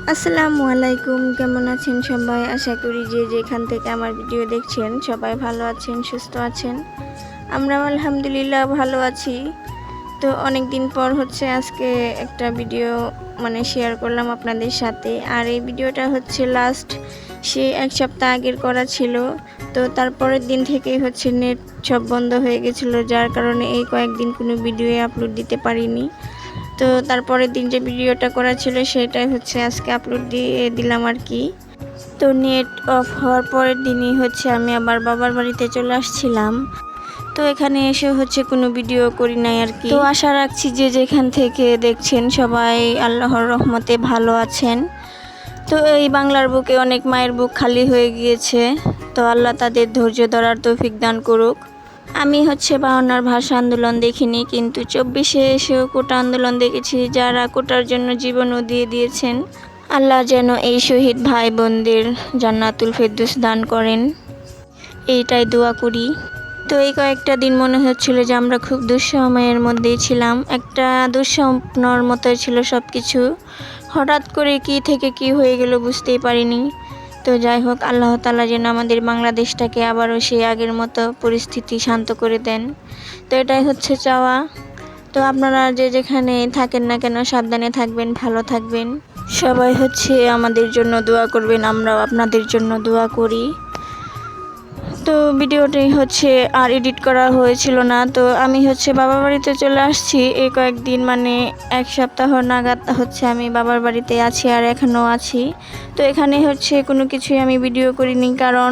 আসসালামু আলাইকুম, কেমন আছেন সবাই? আশা করি যে যেখান থেকে আমার ভিডিও দেখছেন সবাই ভালো আছেন, সুস্থ আছেন। আমরাও আলহামদুলিল্লাহ ভালো আছি। তো অনেক দিন পর হচ্ছে আজকে একটা ভিডিও শেয়ার করলাম আপনাদের সাথে। আর এই ভিডিওটা হচ্ছে লাস্ট এক সপ্তাহ আগের করা ছিল। তো তারপরের দিন থেকেই হচ্ছে নেট সব বন্ধ হয়ে গেছিলো, যার কারণে এই কয়েকদিন কোনো ভিডিও আপলোড দিতে পারিনি। তো তারপরের দিন যে ভিডিওটা করা ছিল সেটাই হচ্ছে আজকে আপলোড দিয়ে দিলাম আর কি। তো নেট অফ হওয়ার পরের দিনই হচ্ছে আমি আবার বাবার বাড়িতে চলে আসছিলাম। তো এখানে এসে হচ্ছে কোনো ভিডিও করি নাই আর কি। তো আশা রাখছি যে যেখান থেকে দেখছেন সবাই আল্লাহর রহমতে ভালো আছেন। তো এই বাংলার বুকে অনেক মায়ের বুক খালি হয়ে গিয়েছে। তো আল্লাহ তাদের ধৈর্য ধরার তৌফিক দান করুক। আমি হচ্ছে 52 ভাষা আন্দোলন দেখিনি, কিন্তু 24-এ এসেও কোটা আন্দোলন দেখেছি, যারা কোটার জন্য জীবনও দিয়ে দিয়েছেন। আল্লাহ যেন এই শহীদ ভাই বোনদের জান্নাতুল ফেরদৌস দান করেন, এইটাই দোয়া করি। তো এই কয়েকটা দিন মনে হচ্ছিল যে আমরা খুব দুঃসময়ের মধ্যেই ছিলাম, একটা দুঃস্বপ্নর মতোই ছিল সব কিছু। হঠাৎ করে কি থেকে কি হয়ে গেল বুঝতেই পারিনি। তো যাই হোক, আল্লাহ তাআলা যেন আমাদের বাংলাদেশটাকে আবারও সেই আগের মতো পরিস্থিতি শান্ত করে দেন। তো এটাই হচ্ছে চাওয়া। তো আপনারা যে যেখানে থাকেন না কেন সাবধানে থাকবেন, ভালো থাকবেন। সবাই হচ্ছে আমাদের জন্য দোয়া করবেন, আমরাও আপনাদের জন্য দোয়া করি। তো ভিডিওটাই হচ্ছে আর এডিট করা হয়েছিল না। তো আমি হচ্ছে বাবার বাড়িতে চলে আসছি এই কয়েকদিন, এক সপ্তাহ নাগাদ হচ্ছে আমি বাবার বাড়িতে আছি আর এখনও আছি। তো এখানে হচ্ছে কোনো কিছুই আমি ভিডিও করিনি, কারণ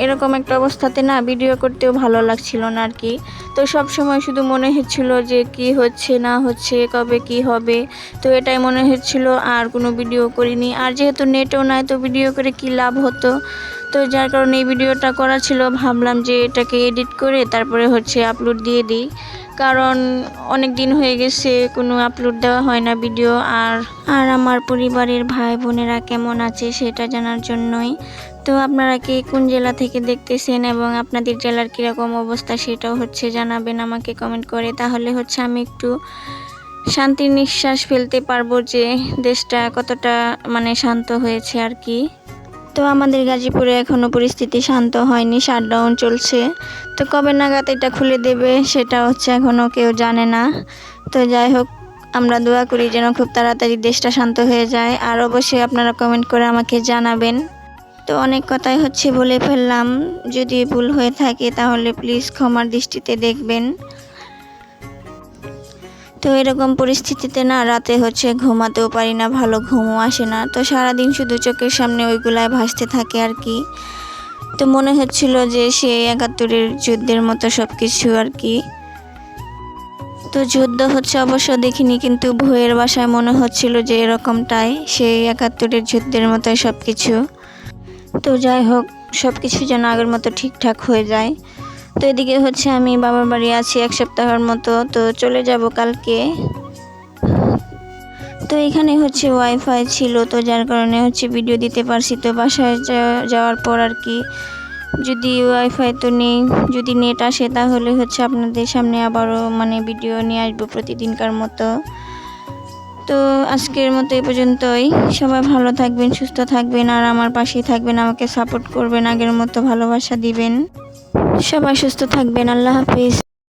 এরকম একটা অবস্থাতে না ভিডিও করতেও ভালো লাগছিল না আর কি। তো সব সময় শুধু মনে হচ্ছিল যে কি হচ্ছে না হচ্ছে, কবে কি হবে। তো এটাই মনে হচ্ছিল, আর কোনো ভিডিও করিনি। আর যেহেতু নেটও নাই, তো ভিডিও করে কি লাভ হতো। তো যার কারণে এই ভিডিওটা করা ছিল, ভাবলাম যে এটাকে এডিট করে তারপরে হচ্ছে আপলোড দিয়ে দিই, কারণ অনেক দিন হয়ে গেছে কোনো আপলোড দেওয়া হয় না ভিডিও। আর আমার পরিবারের ভাই বোনেরা কেমন আছে সেটা জানার জন্যই। তো আপনারা কে কোন জেলা থেকে দেখতেছেন এবং আপনাদের জেলার কীরকম অবস্থা সেটাও হচ্ছে জানাবেন আমাকে কমেন্ট করে। তাহলে হচ্ছে আমি একটু শান্তির নিঃশ্বাস ফেলতে পারবো যে দেশটা কতটা শান্ত হয়েছে আর কি। তো আমাদের গাজীপুরে এখনও পরিস্থিতি শান্ত হয়নি, শাটডাউন চলছে। তো কবে নাগাদ এটা খুলে দেবে সেটা হচ্ছে এখনও কেউ জানে না। তো যাই হোক, আমরা দোয়া করি যেন খুব তাড়াতাড়ি দেশটা শান্ত হয়ে যায়। আর অবশ্যই আপনারা কমেন্ট করে আমাকে জানাবেন। তো অনেক কথাই হচ্ছে বলে ফেললাম, যদি ভুল হয়ে থাকে তাহলে প্লিজ ক্ষমার দৃষ্টিতে দেখবেন। তো এরকম পরিস্থিতিতে না রাতে হচ্ছে ঘুমাতেও পারি না, ভালো ঘুমও আসে না। তো সারাদিন শুধু চোখের সামনে ওইগুলাই ভাসতে থাকে আর কি। তো মনে হচ্ছিল যে সে 71-এর যুদ্ধের মতো সব কিছু আর কি। তো যুদ্ধ হচ্ছে অবশ্য দেখিনি, কিন্তু ভয়ের বাসায় মনে হচ্ছিল যে এরকমটাই, সেই 71-এর যুদ্ধের মতোই সব কিছু। তো যাই হোক, সব কিছু যেন আগের মতো ঠিকঠাক হয়ে যায়। তো এদিকে হচ্ছে আমি বাবার বাড়ি আছি এক সপ্তাহের মতো, তো চলে যাব কালকে। তো এখানে হচ্ছে ওয়াইফাই ছিল, তো যার কারণে হচ্ছে ভিডিও দিতে পারছি। তো বাসায় যাওয়ার পর আর কি, যদি ওয়াইফাই তো নেই, যদি নেট আসে তাহলে হচ্ছে আপনাদের সামনে আবারও ভিডিও নিয়ে আসবো প্রতিদিনকার মতো। তো আজকের মতো এই পর্যন্তই। সবাই ভালো থাকবেন, সুস্থ থাকবেন, আর আমার পাশেই থাকবেন, আমাকে সাপোর্ট করবেন, আগের মতো ভালোবাসা দিবেন। সবাই সুস্থ থাকবেন। আল্লাহ হাফিজ।